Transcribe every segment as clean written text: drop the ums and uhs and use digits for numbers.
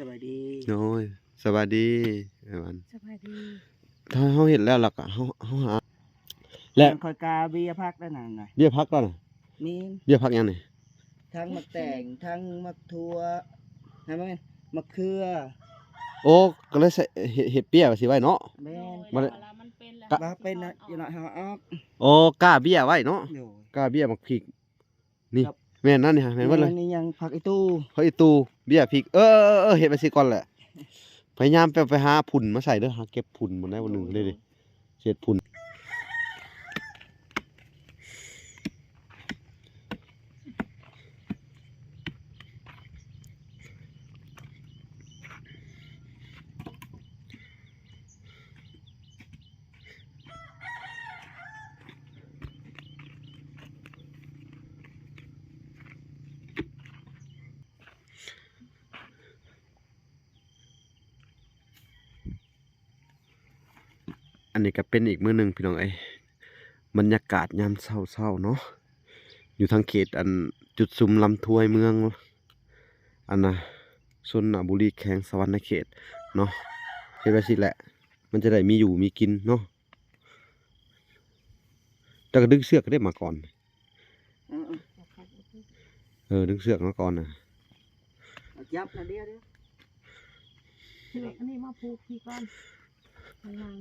สวัสดีโอ้ยสวัสดีไอ้วันสบายดีถ้าเฮาเฮ็ดแล้วล่ะก็เฮาหาและคอยกาเบียพักได้นานหน่อยเบี้ยพักแล้วน่ะมีเบี้ยพักยังนี่ทั้งมะแต่งทั้งมะทั่วให้ไหมมะเขือโอ้ก็เลยใส่เฮ็ดเบี้ยไว้สิไว้เนาะแม่น มันมันเป็นแล้ว ว่าเป็นนะอยู่หน่อยเฮาออก โอ้กล้าเบี้ยไว้เนาะ โดย กล้าเบี้ยมักพริกนี่ ครับ แม่นนั่นนี่ฮะแม่นเบิดเลย นี่ยังผักอีตู้ เฮ้ยตูเบี้ยพริกเฮ็ดไปสิก่อนแหละพยายามไปหาผุ่นมาใส่เด้อหาเก็บผุ่นมาได้วันหนึงเลยดิเศษผุ่นอันนี้ก็เป็นอีกมื้อหนึงพี่น้องเอ้ยบรรยากาศยามเช้าๆเนาะอยู่ทางเขตอันจุดซุมลำถ้วยเมืองอันน่ะชนบุรีแขวงสวรรณเขตเนาะเฮ็ดไว้สิแหละมันจะได้มีอยู่มีกินเนาะแต่ก็ดึงเสือกก็ได้มาก่อนดึงเสือกมาก่อนน่ะ เอาจับนะเดียว อันนี้มาผูกพี่ก่อนพลัง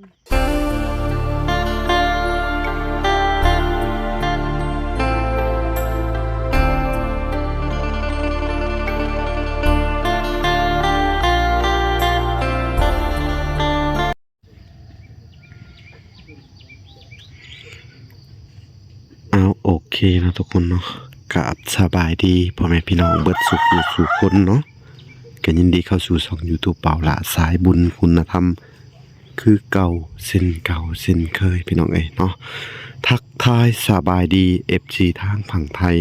โอเคนะทุกคนเนาะกับสบายดีพ่อแม่พี่น้องเบิดสุขอยู่สู่คนเนาะกันยินดีเข้าสู่ช่อง YouTube เป่าละสายบุญคุณธรรมคือเก่าเส้นเคยพี่น้องเอ้ยเนาะทักทายสบายดี FC ทางฝั่งไทย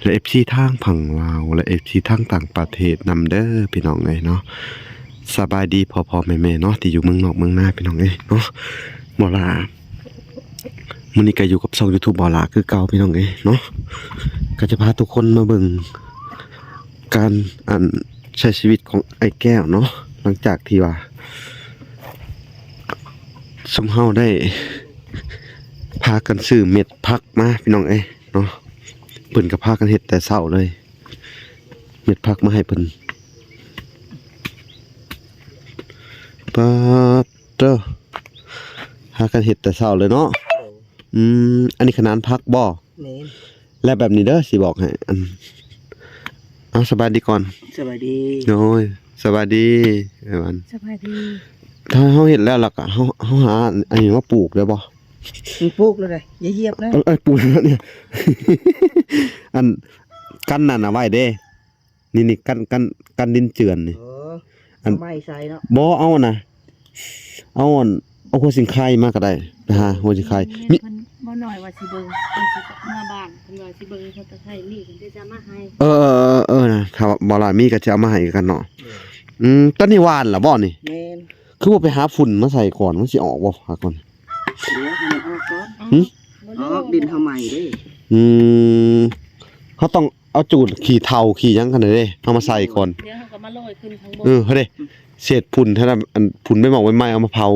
และ FC ทางฝั่งลาวและ FC ทางต่างประเทศนำเด้อพี่น้องเอ้ยเนาะสบายดีพ่อแม่เนาะที่อยู่เมืองนอกเมืองนาพี่น้องเอ้ยเนาะบ่ล่ะมื้อนี้ก็อยู่กับช่อง YouTube บ่ล่ะคือเก่าพี่น้องเอ้ยเนาะก็จะพาทุกคนมาเบิ่งการใช้ชีวิตของไอ้แก้วเนาะหลังจากที่ว่าสมเฮาได้พากันซื้อเม็ดผักมาพี่น้องเอ้ยเนาะเพิ่นก็พากันเฮ็ดแต่เช้าเลยเม็ดผักมาให้เพิ่นป๊าดเด้อพากันเฮ็ดแต่เช้าเลยเนาะอันนี้ขนาดผักบ่ แม่น และแบบนี้เด้อสิบอกให้เอาสบายดีก่อน สวัสดี โอ้ยสบายดีไอ้วัน สบายดี ถ้าเฮาเฮ็ดแล้วล่ะก็เฮาหาอันนี้มาปลูกได้บ่ มันปลูกแล้วเลยอย่าเหยียบนะ ปลูกแล้วเนี่ย อันกันนั่นน่ะไว้เด้นี่กันดินเจือนนี่ เอาไม้ใส่เนาะ บ่เอาน่ะเอาหัวสิงไข่มาก็ได้นะฮะหัวสิงไข่มี เพิ่นบ่หน่อยว่าสิเบิ่งเพิ่นสิเมื่อบ้านเพิ่นว่าสิเบิ่งเพิ่นจะให้นี่เพิ่นจะมาให้ นะถ้าบ่ล่ะมีก็จะเอามาให้กันเนาะต้นนี้หวานล่ะบ่นี่ แม่น คือว่าไปหาฝุ่นมาใส่ก่อนมันสิออกบ่หาก่อน เดี๋ยวให้มันออกก่อน หึ ออกดินเข้าใหม่เด้ เขาต้องเอาจูดขี่เทาขี่หยังกันเด้เอามาใส่ก่อน เดี๋ยวเฮาก็มาโรยขึ้นข้างบน เฮ้ยเด้เศษฝุ่นถ้าอันฝุ่นไม่หมอกไม้เอามาเผา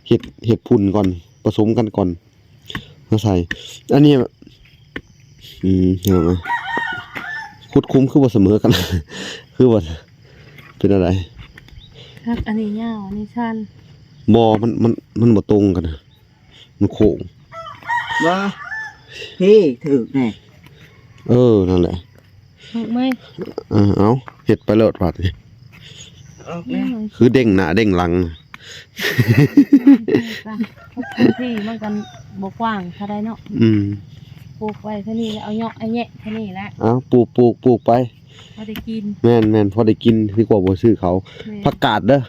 เห็ดฝุ่นก่อนผสมกันก่อนมาใส่อันนี้เห็นไหมคุดคุ้มคือบ่เสมอกัน คือว่าเป็นอะไร ครับอันนี้ยาวอันนี้สั้น บ่มันบ่ตรงกันนะมันโค้ง ว่าพี่ถึกแน่ นั่นแหละ ถูกไหม เอาเห็ดไปเลิศวัด ออกแน่ คือเด้งหน้าเด้งหลัง ที่มันกันบ่กว้างเท่าใดเนาะปลูกไว้เท่านี้แล้วเอาเหยาะไอ้แยะเท่านี้แหละ เอาปลูกไป พอได้กิน แม่นพอได้กินดีกว่าบ่ซื้อเขาผักกาดเด้อ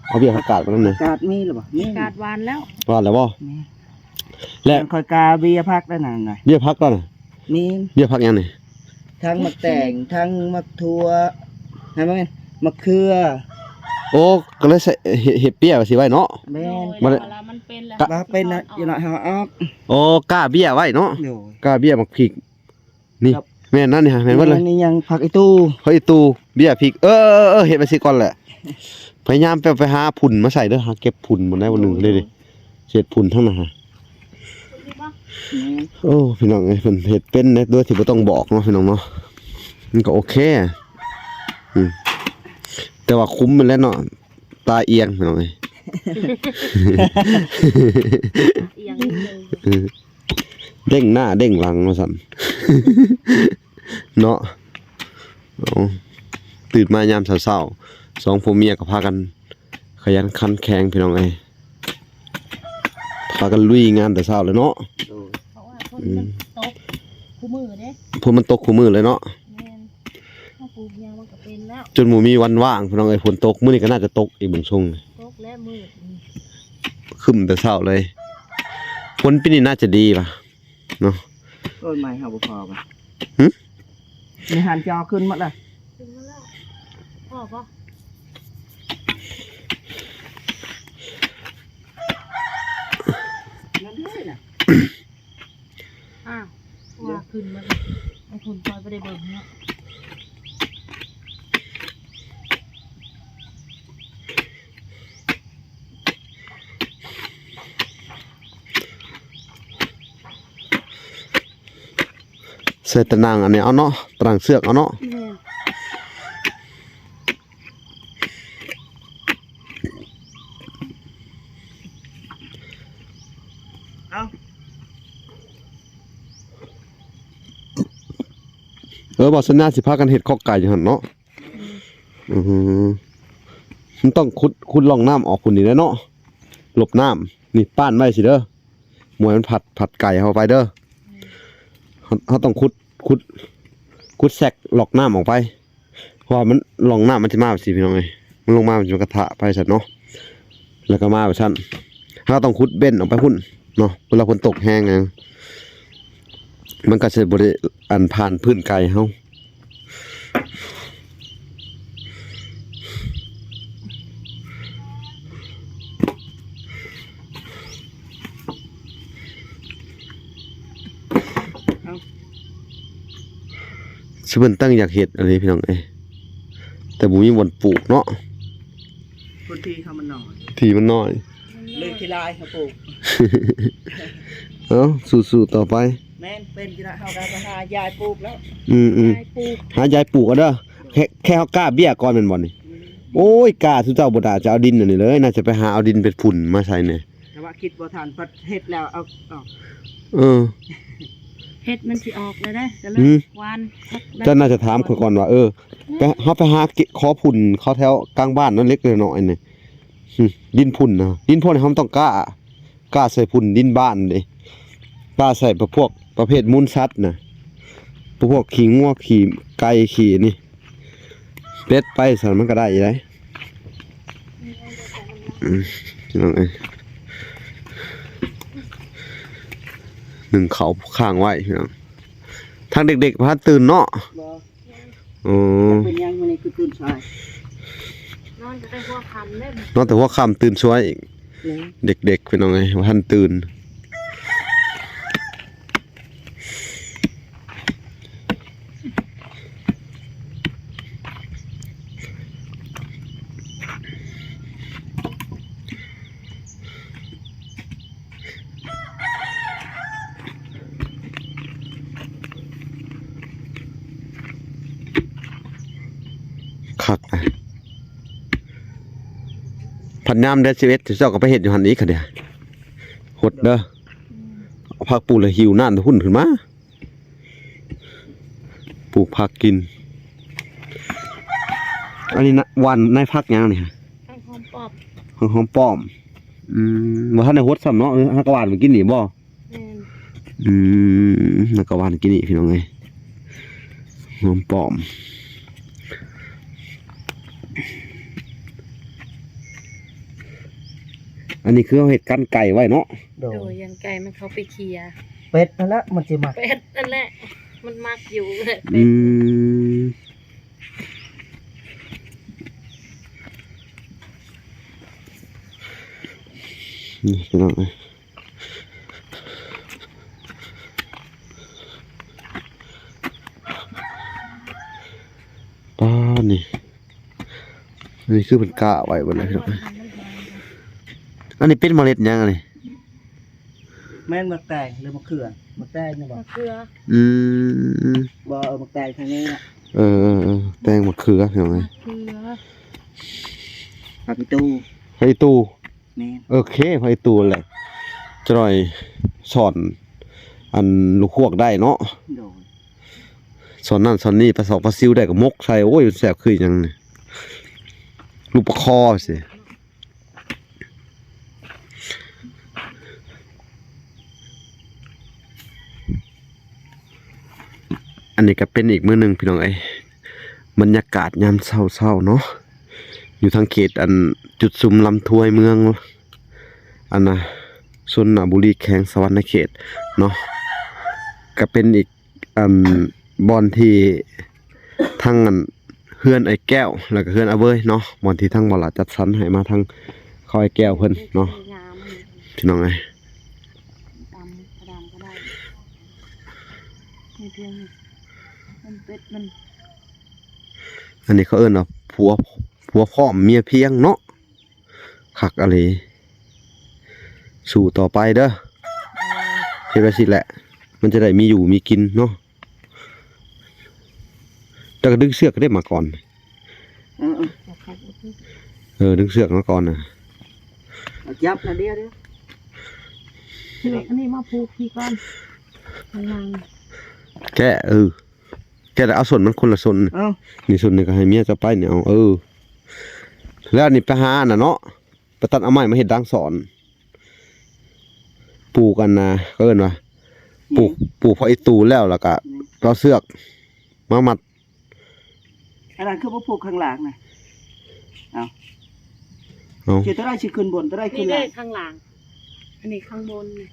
เอาเบี้ยผักกาดมานั่นน่ะ กาดมีหรือเปล่ามี กาดหวานแล้ว ว่าแล้วบ่ แม่ และ คอยกาเบียพักได้นานหน่อย เบี้ยผักก่อนน่ะ มี เบี้ยผักยังนี่ ทั้งมะแต่งทั้งมะทั่วให้ไหมมะเขือ โอ้ก็เลยใส่เฮ็ดเบี้ยไว้สิไว้เนาะ แม่น มัน มันเป็นแล้ว ว่าเป็นนะอยู่หน่อยเฮาออก โอ้กล้าเบี้ยไว้เนาะ โดย กล้าเบี้ยมักพริกนี่ ครับ แม่นนั่นนี่ฮะแม่นเบิดเลย นี่ยังผักอีตู้ เฮ้ยตูเบี้ยพริกเฮ็ดไปสิก่อนแหละพยายามไปหาผุ่นมาใส่เด้อหาเก็บผุ่นบ่ได้บ่นึงเลยดิเฮ็ดผุ่นทั้งนั้นฮะโอ้พี่น้องเอ้ยเพิ่นเฮ็ดเป็นนะโดยที่บ่ต้องบอกเนาะพี่น้องเนาะมันก็โอเคแต่ว่าคุ้มมันแล้วเนาะตาเอียงพี่น้องเอ้ย เอียงนิดนึง เด้งหน้าเด้งหลังว่าซั่น เนาะเอาตื่นมายามเช้าๆสองผัวเมียก็พากันขยันขันแข็งพี่น้องเอ้ยพากันลุยงานแต่เช้าเลยเนาะ เพราะว่าคนมันตกคู่มือเด้ พวกมันตกคู่มือเลยเนาะ แม่นถ้าปลูกยางมันก็เป็นแล้ว จนหมู่มีวันว่างพี่น้องเอ้ยฝนตกมื้อนี้ก็น่าจะตกอีกเบิ่งทรง ตกและมืด ครึ้มแต่เช้าเลยฝนปีนี้น่าจะดีป่ะเนาะ โอ้ยไม่เฮาบ่พอป่ะ หึ ในหันจอขึ้นหมดเลย ขึ้นมาแล้วพ่อปะอ้าวว่าขึ้นมาแล้วไอ้คนปล่อยไปได้เบิ่งเนาะ ใส่ตะนางอันนี้เอาเนาะตารางเสือกเอาเนาะ แม่น เอ้า บ่สัญญาสิพากันเฮ็ดข้อไก่อยู่หั่นเนาะมันต้องขุดร่องน้ำออกพุ่นนี่แหละเนาะหลบน้ำนี่ป้านไว้สิเด้อหมวยมันผัดไก่เข้าไปเด้อเฮาต้องขุดแซกหลอกน้ำออกไปเพราะว่ามันร่องน้ำมันสิมาสิพี่น้องเอ้ยมันลงมามันจะกระทะไปซั่นเนาะแล้วก็มาแบบซั่นเฮาต้องขุดเบ้นออกไปพุ่นเนาะเวลาฝนตกแห้งอะมันก็สิบ่ได้อันผ่านพื้นไก่เฮาสิเพิ่นตั้งอยากเฮ็ดอันนี้พี่น้องเอ้ยแต่บ่มีบ่อนปลูกเนาะ คนที่เขามันน้อย ที่มันน้อย เลือกที่ลายเขาปลูก เอ้าสู้ๆต่อไป แม่นเป็นกีฬาเฮาก็ไปหายายปลูกแล้ว ยายปลูก หายายปลูกเอาเด้อแค่เฮากล้าเบี้ยก่อนแม่นบ่นี่โอ้ยกล้าสุเจ้าบ่ได้จะเอาดินอันนี้เลยน่าจะไปหาเอาดินเป็นฝุ่นมาใส่นี่ แต่ว่าคิดบ่ทันพัดเฮ็ดแล้วเอาออก เออ เฮ็ดมันสิออกเลยนะก็เล อื ย ม วาน เจ้าน่าจะถามเขาก่อนว่าไปเฮาไปหาขอฝุ่นเขาแถวกลางบ้านนั่นเล็กน้อยนี่ดินฝุ่นนะดินพวกนี้เฮาต้องกล้าใส่ฝุ่นดินบ้านเด้กล้าใส่พวกประเภทมูลสัตว์น่ะพวกขี้งัวขี้ไก่ขี้นี่เป็ดไปสั่นมันก็ได้อยู่ได้พี่น้องเอ้ยหนึ่งเขาข้างไว้พี่น้องทางเด็กๆพาตื่นเนาะ บ่ อ๋อ เป็นยังมื้อนี้คือตื่นสาย นอนจะได้หัวคำได้ นอกแต่ว่าค่ำตื่นช่วยอีก เลย เด็กๆพี่น้องเอ้ยว่าท่านตื่นคักนะพันยามเดือน11เจ้าก็ไปเฮ็ดอยู่หั่นอีกค่ะเด้อหดเด้อเอาผักปลูกแล้วหิวน้ำหุ่นขึ้นมาปลูกผักกินอันนี้นะวันในผักหยังนี่ฮะ ทั้งหอมปอบ หอมป้อมบ่ทันได้หดซ้ำเนาะฮักกะหวานมากินนี่บ่ แม่น ฮักกะหวานกินนี่พี่น้องเอ้ยหอมป้อมอันนี้คือเอาเห็ดกันไก่ไว้เนาะ โด โดย ย ยันไก่มันเขาไปเคลียร์ เป็ดนั่นแหละมันสิมัก เป็ดนั่นแหละมันมักอยู่เลย อืมนี่พี่น้องเอ้ย อันนี้คือเป็นกะไว้บนเลยครับอันนี้เป็นเมล็ดยังไง แม่นมะแตงหรือมะเขือมะแตงนี่บ่ มะเขือ อืม บ่มะแตงทางนี้น่ะ แตงมะเขือเห็นไหม มะเขือ ผักอีตู้ ไผ่ตู แม่น โอเคไผ่ตูแหละจะหน่อยสอนอันลูกพวกได้เนาะ โดย สอนนั่นสอนนี่ปลาสอกปลาซิวได้กับมกใส่โอ้ยแสบคือหยังนี่ลูกปลาคอสิอันนี้ก็เป็นอีกมื้อหนึงพี่น้องเอ้ยบรรยากาศยามเช้าๆเนาะอยู่ทางเขตอันจุดซุมลำถ้วยเมืองอันน่ะชนบุรีแขวงสวรรณเขตเนาะก็เป็นอีกบอนที่ทั้งอันเฮือนไอ้แก้วแล้วก็เฮือนอาเว้ยเนาะบอนที่ทั้งบ่ล่ะจัดสรรให้มาทางคอยแก้วเพิ่นเนาะ งามมัน พี่น้องเอ้ย ดำกระดำก็ได้มีเพียงมันเป็ดมัน อันนี้เขาเอิ้นว่าผัวพร้อมเมียเพียงเนาะคักอะไรสู่ต่อไปเด้อเฮ็ดไว้สิแหละ มันจะได้มีอยู่มีกินเนาะแต่ก็ดึงเสือกก็ได้มาก่อน เออ จะคัดก็คือ ดึงเสือกมาก่อนน่ะ เอาจับนะเดียว เชือกอันนี้มาผูกพี่ก่อนข้างล่าง แกแกแต่เอาส่วนมันคนละส่วน เอ้า นี่ส่วนหนึงก็ให้เมียจะไปเนี่ยเอาแล้วอันนี้ไปหาน่ะเนาะไปตัดเอาไม้มาเฮ็ดดังสอนปลูกกันนะก็เอิ้นว่าปลูกพอไอ้ตูแล้วก็เอาเสือกมามัด อันนั้นคือบ่ผูกข้างหลังน่ะ เอา สิตัวใดสิขึ้นบนตัวใดขึ้ นี่ น เล ล่าง ขข้างหลังอันนี้ข้างบนนี่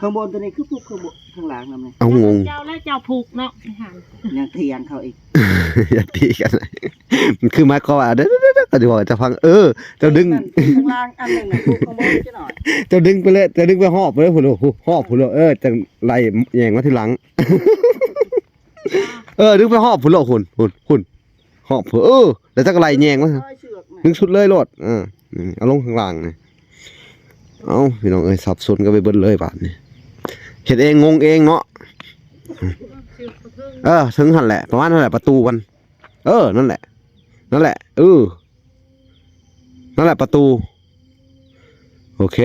ข้างบนตัวนี้คือผูกข้างบนข้างหลังนำนี่ เอางง เจ้าและเจ้าผูกเนาะอาหาร ยังเถียงเขาอีก อย่าตีกันเลยมันคือหมายความว่าเด้อก็สิบอกจะฟังเจ้าดึง นั่นข้างล่างอันหนึงน่ะผูกข้างบนจังหน่อย เจ้าดึงไปเลยเจ้าดึงไปหอบไปเลยพุ่นโอ้หอบพุ่นโลจังไล่แยงมาทีหลัง ดึงไปหอบพุ่นโลพุ่นหอบพุ่นแล้วจักไล่แยงมา ร้อยเชือกน่ะ ดึงสุดเลยโลดนี่เอาลงข้างล่างนี่เอาพี่น้องสับสนกันไปเบิดเลยบาดนี้เฮ็ดเองงงเองเนาะถึงหั่นแหละประมาณนั่นแหละประตูมันนั่นแหละนั่นแหละนั่นแหละประตูโอเค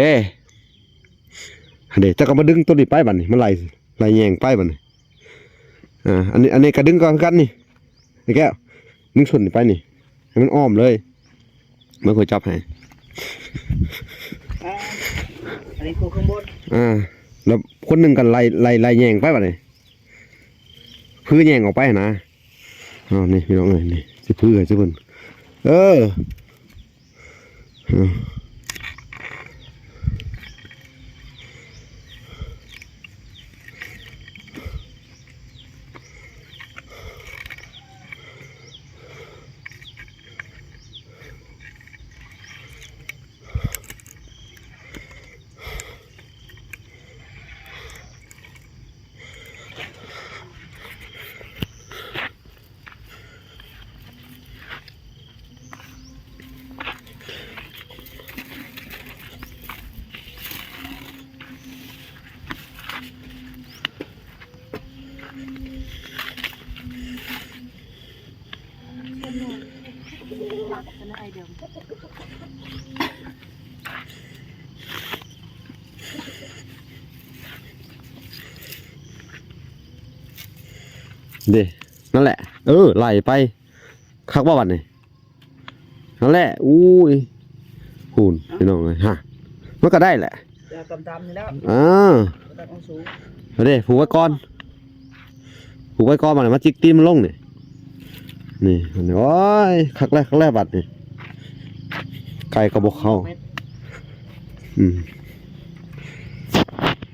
เดี๋ยวจะก็มาดึงตัวนี้ไปบัดนี้มันไหลแยงไปบัดนี้อันนี้ก็ดึงก่อนกันนี่ไอ้แก้วดึงส่วนนี้ไปนี่ให้มันอ้อมเลยมันค่อยจับให้ อันนี้ผูกข้างบน แล้วคนหนึ่งกันไล่แยงไปบัดนี้พื้นแยงออกไปนะนี่พี่น้องเอ้ยนี่สิพื้นสิเพิ่นเด้นั่นแหละไหลไปคักว่าบัดนี่นั่นแหละอุ้ยหุ่นพี่น้องเลยมันก็ได้แหละ จะตำๆนี่แล้ว ตัดเอาสูง เอาดิผูกไว้ก่อนมันมาจิกตีมันลงนี่โอ้ยคักแรกบัดนี่ไก่กระบอกเข้า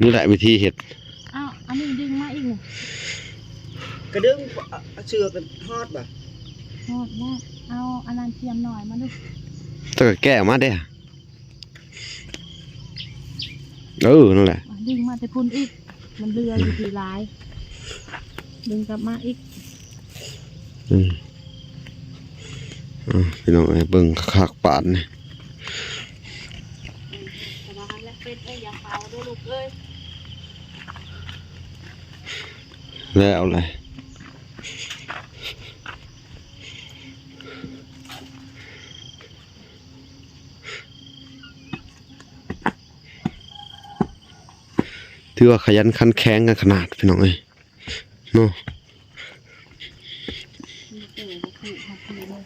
นี่แหละวิธีเห็ด อ้าวอันนี้ดึงมาอีกหนึ่ง กระดึงเชือกกันทอดบ่ โน่นเอาอันนั้นเทียมหน่อยมาดู จะแก้มาได้นั่นแหละ ดึงมาแต่พุ่นอีกมันเรืออยู่ที่ลายดึงกลับมาอีก พี่น้องเอ้ยเบิ่งคักๆปานนี่ สบายแล้วเป็ดเอ้ยอย่าเฝ้าเด้อลูกเอ้ย แล้วอะไรถือว่าขยันขันแข็งกันขนาดพี่น้องเอ้ยเนาะ มีเต๋อบ่คือทับทีเลย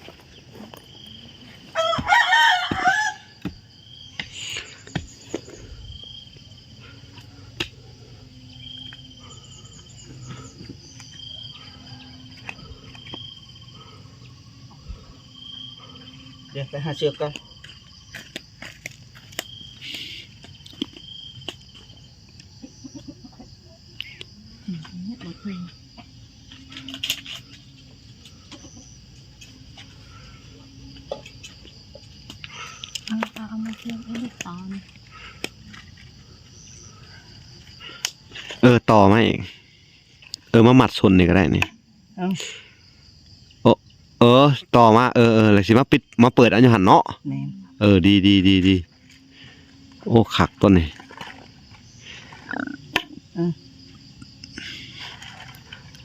เดี๋ยวไปหาเชือกก่อน บ่คือเอามาเทียบให้ลูกตอน ต่อมาเองมาหมัดส่วนนี่ก็ได้นี่ เอ้า ต่อมาแล้วสิมาปิดมาเปิดอันอยู่หันเนาะ แม่น ดีโอ้ขักต้นนี่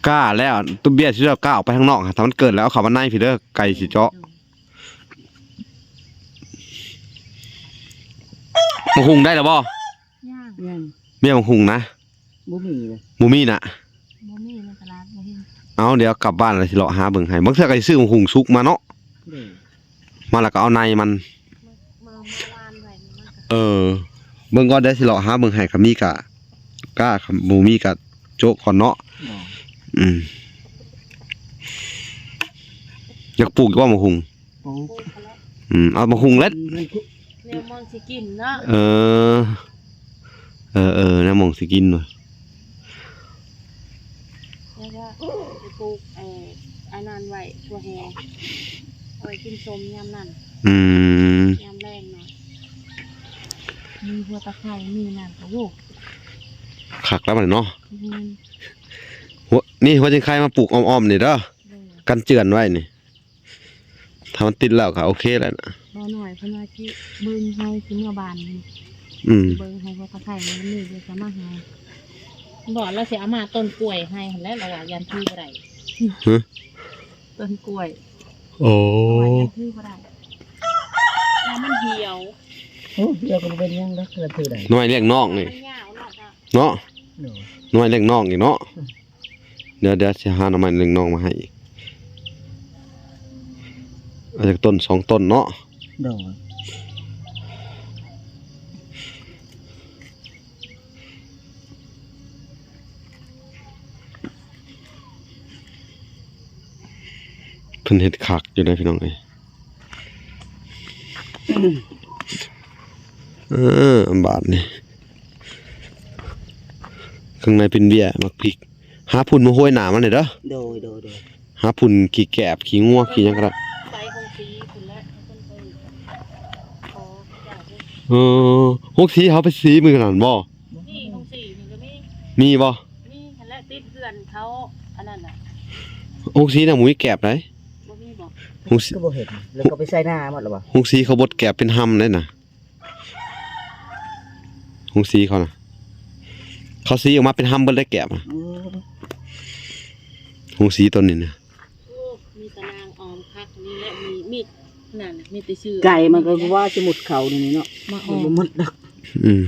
กล้าแล้วตุ้มเบี้ยที่เราก้าวไปข้างนอกถ้ามันเกิดแล้วเขามันในพี่เด้อไก่สิเจาะมังหุงได้หรอบ่ ย่าง ยัง เบี้ยมังหุงนะ บ่มีเลย มูมี่น่ะ บ่มีในตลาดบ่เห็น เอาเดี๋ยวกลับบ้านแล้วสิเลาะหาเบิ่งให้บางเทื่อก็สิซื้อมังหุงสุกมาเนาะ เด้อ มาแล้วก็เอาในมัน มาวานไว้นี่มันก็ เบิ่งก่อนได้สิเลาะหาเบิ่งให้ก็มีกะกล้าบ่มีกะโจ๊กก่อนเนาะ บ่ อยากปลูกอยู่ว่ามังหุง ปลูก ปลูกเขาแล้ว เอามังหุงเล็ด มันคุ แนวมองสิกินเนาะ น้ำมงสิกินหน่อย แล้วก็ไปปลูกอันนั้นไว้ทั่วแฮเอาไว้กินส้มยามนั้นยามแรงหน่อยมีหัวตะไคร้มีน้ำกระโวก ขักแล้วมันเนาะ มี นี่หัวจิงไคมาปลูกอ้อมๆนี่เด้อ เลย กันเจือนไว้นี่ถ้ามันติดแล้วก็โอเคแล้วนะ บ่หน่อยเพิ่นว่าสิเบิ่งให้สิเมื่อบานนี่ เบิ่งให้หัวตะไคร้มันมีเดี๋ยวจะมาหาบอกแล้วสิเอามาต้นกล้วยให้หั่นแหล้วเราว่ายันที่บ่ได้ ฮะ ต้นกล้วย โอ้ เอาไว้ยันที่บ่ได้แล้วมันเหี่ยว โอ้เดี๋ยวก็บ่เป็นหยังดอกกระถือได้ น้อยเลี้ยงน้องนี่ มันยาวเนาะจ้ะ เนาะ เด้อ น้อยเลี้ยงน้องนี่เนาะเดี๋ยวสิหาหน่อไม้เลี้ยงน้องมาให้อีกอาจจะต้น2ต้นเนาะ เด้อ เพิ่นเฮ็ดคักอยู่ได้พี่น้องเอ้ยบาดนี่ข้างในเป็นเบี้ยมักพริกหาพุ่นมาห้วยหนามันหน่อยเด้อ โดย หาพุ่นขี้แกบขี้งัวขี้หยังก็ได้ ใส่คงสีคุณและเพิ่นไปขอเจ้าเด้อ ฮกสีเขาไปสีมือขนาดบ่ นี่คงสีนี่ก็มี มีบ่ นี่หั่นแหละติดเพื่อนเขาอันนั้นน่ะ ฮกสีน่ะหมูมีแกบได้ บ่มีบ่ ฮกสี ก็บ่เห็นแล้วก็ไปใส่หน้าหมดแล้วบ่ ฮกสีเขาบดแกบเป็นหำได้น่ะฮกสีเขาน่ะเขาสีออกมาเป็นหำเบิดได้แกบน่ะ โอ้ ฮกสีตัวนี้น่ะ โอ้มีตะนางออมคักนี่แหละมีมีดนั่นน่ะมีแต่ชื่อ ไก่มันก็ว่าจะหมดเขานี่เนาะ มาอ มั อน ม บ่หมดดอก อืม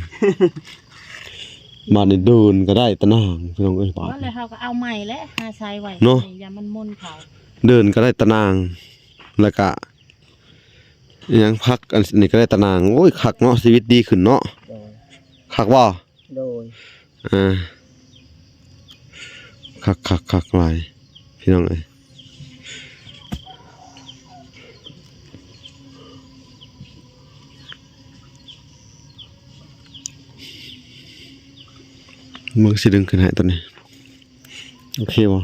มานี่เดินก็ได้ตะนางพี่น้องเอ้ยบาด ว่าเลยเขาก็เอาใหม่และหาใช้ไว้ เนาะ อย่ามันมนเขา เดินก็ได้ตะนางแล้วก็อิหยังพักอันนี้ก็ได้ตะนางโอ้ยคักเนาะชีวิตดีขึ้นเนาะ โดย คักบ่ โดย คักหลายพี่น้องเอ้ยมึงสิดึงขึ้นให้ตัวนี้โอเคบ่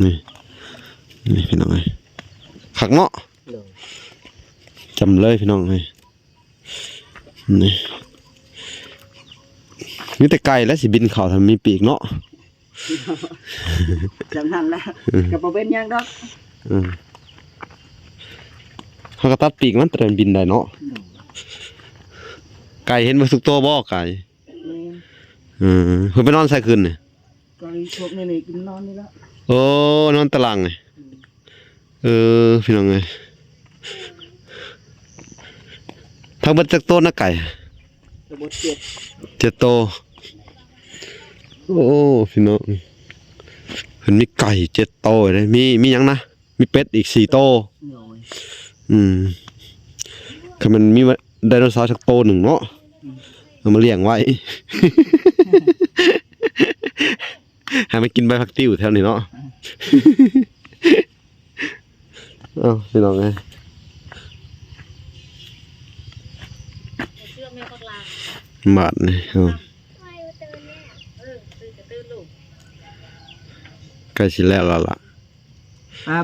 นี่พี่น้องเอ้ยคักเนาะ โดย จำเลยพี่น้องเอ้ยนี่มีแต่ไก่และสิบินเข้าถ้ามีปีกเนาะ จำนั้นแล้วก็บ่เป็นหยังดอก อืม เขาก็ตัดปีกมันแต่มันบินได้เนาะไก่เห็นมาสุกตัวบ่ไก่เพิ่นไปนอนใส่คืนนี่ ไก่พวกนี้นี่กินนอนนี่ละ โอ้นอนตารางนี่พี่น้องเอ้ยทั้งเบิดจักโตนะไก่ ระบบ7 7โตโอ้พี่น้องเพิ่นมีไก่7โตเลยมีหยังนะมีเป็ดอีก4โตคือมันมีไดโนเสาร์สักโตหนึ่งเนาะเอามาเลี้ยงไว้ ให้มันกินใบผักติ้วแถวนี้เนาะ เอ้าพี่น้องไง เชื่อแม่ก็ลา บาดนี่ใกล้สิแล้วล่ะ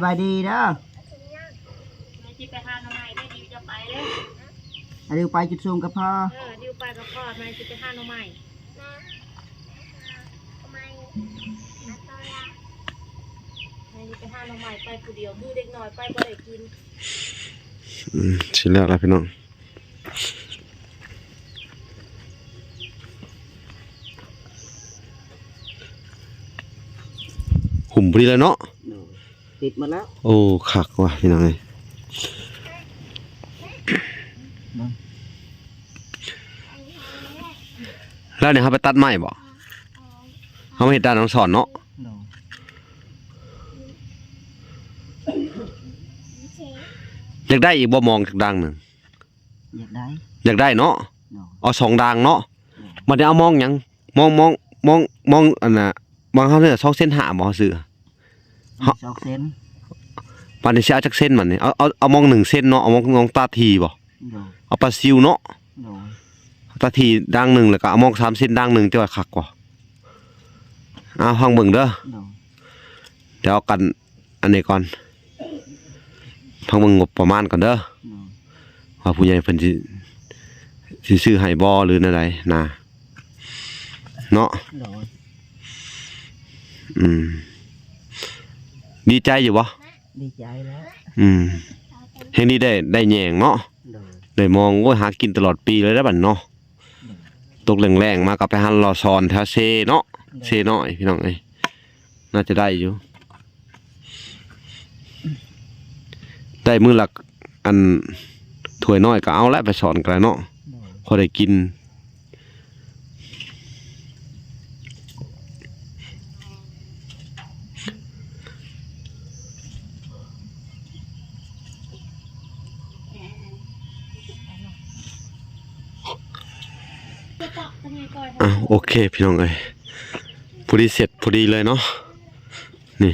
บายดีเด้อ แม่ที่ไปหาทำไมได้ดิวจะไปเลย เดี๋ยวไปจุดซูมกับพ่อ ดิวไปกับพ่อแม่ที่ไปหาทำไมแม่ที่ไปหาทำไมไปผู้เดียวคือเด็กน้อยไปบ่ได้กิน สิแล้วล่ะพี่น้องหุ่มพอดีเลยเนาะ ติดมาแล้ว โอ้คักว่ะพี่น้องเอ้ยแล้วเนี่ยเขาไปตัดไม้บ่เขาไม่เห็นด้านน้องสอนเนาะอยากได้อีกบ่มองจากดังหนึ่ง อยากได้ อยากได้เนาะเอา2ดังเนาะมันจะเอามองหยังมองอันน่ะมองเขาเนี่ย2เส้นหาบ่เขาซื้อ 2 เซน มันจะเอาจักเส้นมันนี่เอามอง1เส้นเนาะเอามองตาทีบ่เอาปลาซิวเนาะตาทีดังหนึ่งแล้วก็เอามอง3เส้นดังหนึ่งจะว่าคักกว่าเอาฟังเบิ่งเด้อเดี๋ยวเอากันอันนี้ก่อนฟังเบิ่งงบประมาณก่อนเด้อว่าผู้ใหญ่เพิ่นสิซื้อให้บ่หรืออะไรนะเนาะดีใจอยู่บ่ ดีใจแล้ว เฮ็ดนี่ได้แยงเนาะได้มองโอ้ยหากินตลอดปีเลยได้บัดเนาะตกแรงๆมาก็ไปหันรอซอนแถวเซเนาะเซน้อยพี่น้องเอ้ยน่าจะได้อยู่ได้มื้อละอันถ้วยน้อยก็เอาละไปสอนกันแล้วเนาะพอได้กินโอเคพี่น้องเอ้ยพอดีเสร็จพอดีเลยเนาะนี่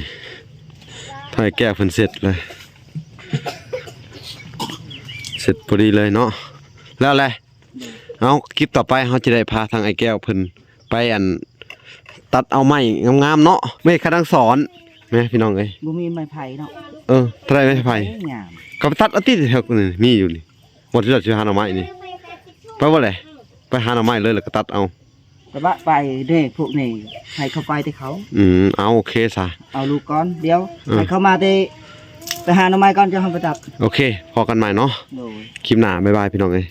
ถ่ายแก้เพิ่นเสร็จเลยเสร็จพอดีเลยเนาะแล้วอะไรเอาคลิปต่อไปเขาจะได้พาทางไอ้แก้วเพิ่นไปอันตัดเอาไม้งามๆเนาะไม่คันสอนแม่พี่น้องเอ้ย บ่มีไม้ไผ่เนาะ เท่าไรไม้ไผ่ งาม ก็ไปตัดเอาติแถวนี่มีอยู่นี่หมดที่เราจะหาหน่อไม้นี่ไปว่าไรไปหาหน่อไม้เลยแล้วก็ตัดเอา แต่ว่าไปเด้พวกนี้ให้เขาไปที่เขา เอาโอเคซะ เอาลูกก่อนเดี๋ยวให้เขามาที่ไปหาหน่อไม้ก่อนจะทำไปตัด โอเคพอกันใหม่เนาะคลิปหน้าบ๊ายบายพี่น้องเอ้ย